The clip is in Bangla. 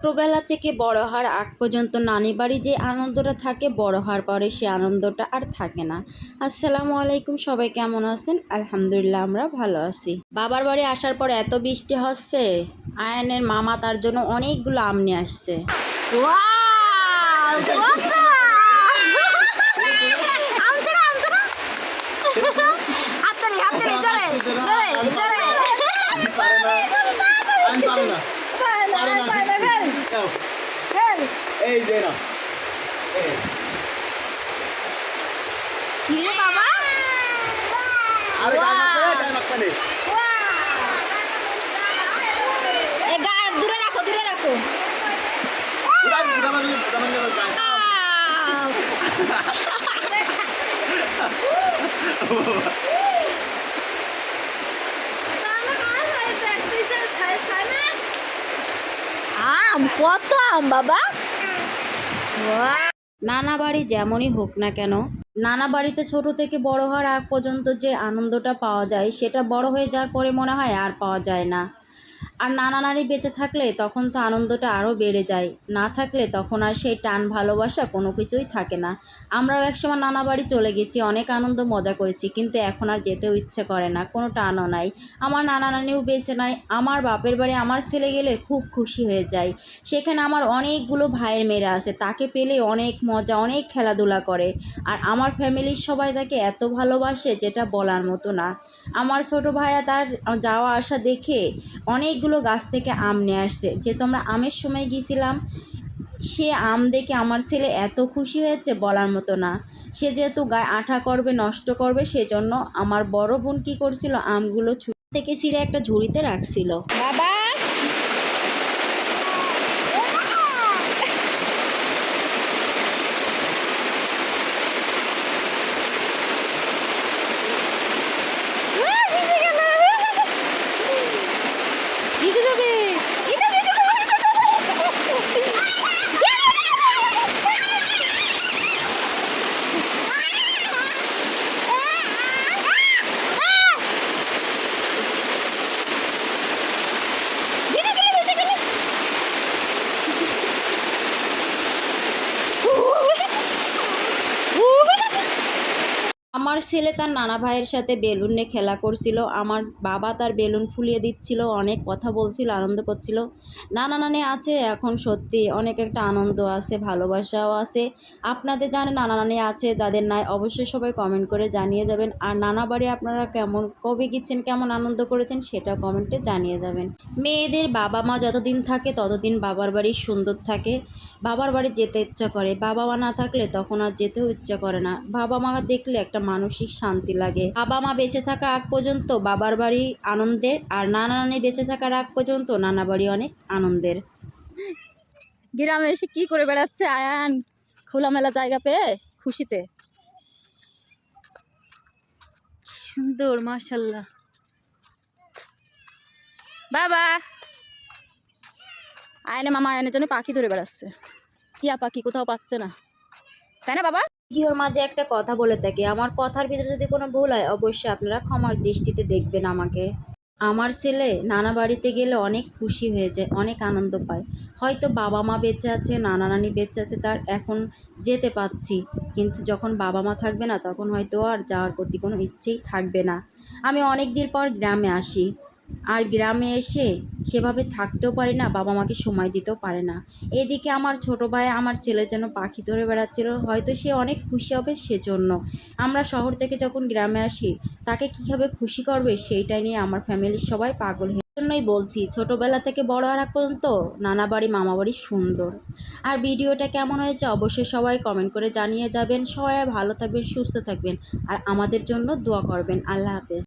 ছোটবেলা থেকে বড় হওয়ার আগ পর্যন্ত নানি বাড়ি যে আনন্দটা থাকে, বড় হওয়ার পরে সে আনন্দটা আর থাকে না। আসসালামু আলাইকুম, সবাই কেমন আছেন? আলহামদুলিল্লাহ, আমরা ভালো আছি। বাবার বাড়ি আসার পর এত বৃষ্টি হচ্ছে, আয়ানের মামা তার জন্য অনেকগুলো আম নিয়ে আসছে। এই যে না কি রে বাবা, আরে গায় মাখনে এ গায় দূরে রাখো, দূরে রাখো। আম, কত আম বাবা। নানা বাড়ি যেমনই হোক না কেন, নানা বাড়িতে ছোট থেকে বড় হওয়ার আগ পর্যন্ত যে আনন্দটা পাওয়া যায়, সেটা বড় হয়ে যাওয়ার পরে মনে হয় আর পাওয়া যায় না। আর নানা নানি বেঁচে থাকলে তখন তো আনন্দটা আরও বেড়ে যায়, না থাকলে তখন আর সেই টান ভালোবাসা কোনো কিছুই থাকে না। আমরাও একসময় নানা বাড়ি চলে গেছি, অনেক আনন্দ মজা করেছি, কিন্তু এখন আর যেতেও ইচ্ছে করে না, কোনো টানও নাই। আমার নানা নানিও বেঁচে নাই। আমার বাপের বাড়ি আমার ছেলে গেলে খুব খুশি হয়ে যায়। সেখানে আমার অনেকগুলো ভাইয়ের মেয়েরা আছে, তাকে পেলে অনেক মজা, অনেক খেলাধুলা করে। আর আমার ফ্যামিলির সবাই তাকে এত ভালোবাসে যেটা বলার মতো না। আমার ছোট ভাইয়া তার যাওয়া আসা দেখে অনেকগুলো গাছ থেকে আম নিয়ে আসছে, যেহেতু আমরা আমের সময় গিয়েছিলাম। সে আম দেখে আমার ছেলে এত খুশি হয়েছে বলার মতো না। সে যেহেতু গায়ে আঠা করবে, নষ্ট করবে, সেজন্য আমার বড় বোন কী করছিল, আমগুলো থেকে ছিঁড়ে একটা ঝুড়িতে রাখছিল। বাবা ভিজে যাবে, এটা ভিজে যাবে। আমার ছেলে তার নানা ভাইয়ের সাথে বেলুন নিয়ে খেলা করছিল, আমার বাবা তার বেলুন ফুলিয়ে দিচ্ছিল, অনেক কথা বলছিল, আনন্দ করছিল। নানা নানি আছে, এখন সত্যি অনেক একটা আনন্দ আছে, ভালোবাসাও আছে। আপনাদের জানেন নানা নানি আছে, যাদের নাই অবশ্যই সবাই কমেন্ট করে জানিয়ে যাবেন। আর নানা বাড়ি আপনারা কেমন, কবে গেছেন, কেমন আনন্দ করেছেন, সেটা কমেন্টে জানিয়ে যাবেন। মেয়েদের বাবা মা যতদিন থাকে ততদিন বাবার বাড়ি সুন্দর থাকে, বাবার বাড়ি যেতে ইচ্ছা করে। বাবা মা না থাকলে তখন আর যেতেও ইচ্ছা করে না। বাবা মা দেখলে একটা মানসিক শান্তি লাগে। বাবা মা বেঁচে থাকা আগ পর্যন্ত বাবার বাড়ি আনন্দের, আর নানা নানি বেঁচে থাকার আগ পর্যন্ত নানা বাড়ি অনেক আনন্দের। গ্রামে এসে কি করে বেড়াচ্ছে আয়ান, খোলামেলা জায়গা পেয়ে খুশিতে। কি সুন্দর, মাশাআল্লাহ। বাবা আয়নে মামা আয়নের জন্য পাখি ধরে বেড়াচ্ছে। টিয়া পাখি কোথাও পাচ্ছে না, তাই না বাবা? ভিডিওর মাঝে একটা কথা বলে থাকি, আমার কথার ভিতরে যদি কোনো ভুল হয় অবশ্যই আপনারা ক্ষমার দৃষ্টিতে দেখবেন আমাকে। আমার ছেলে নানা বাড়িতে গেলে অনেক খুশি হয়ে যায়, অনেক আনন্দ পায়। হয়তো বাবা মা বেঁচে আছে, নানা নানি বেঁচে আছে, তার এখন যেতে পারছি, কিন্তু যখন বাবা মা থাকবে না তখন হয়তো আর যাওয়ার প্রতি কোনো ইচ্ছেই থাকবে না। আমি অনেক দিন পর গ্রামে আসি, আর গ্রামে এসে সেভাবে থাকতেও পারি না, বাবা মাকে সময় দিতেও পারে না। এদিকে আমার ছোটো ভাই আমার ছেলের জন্য পাখি ধরে বেড়াচ্ছিল, হয়তো সে অনেক খুশি হবে সেজন্য। আমরা শহর থেকে যখন গ্রামে আসি, তাকে কীভাবে খুশি করবে সেইটাই নিয়ে আমার ফ্যামিলির সবাই পাগল। এই জন্যই বলছি, ছোটোবেলা থেকে বড় হওয়ার পর্যন্ত নানা বাড়ি মামা বাড়ি সুন্দর। আর ভিডিওটা কেমন হয়েছে অবশ্যই সবাই কমেন্ট করে জানিয়ে যাবেন। সবাই ভালো থাকবেন, সুস্থ থাকবেন, আর আমাদের জন্য দোয়া করবেন। আল্লাহ হাফেজ।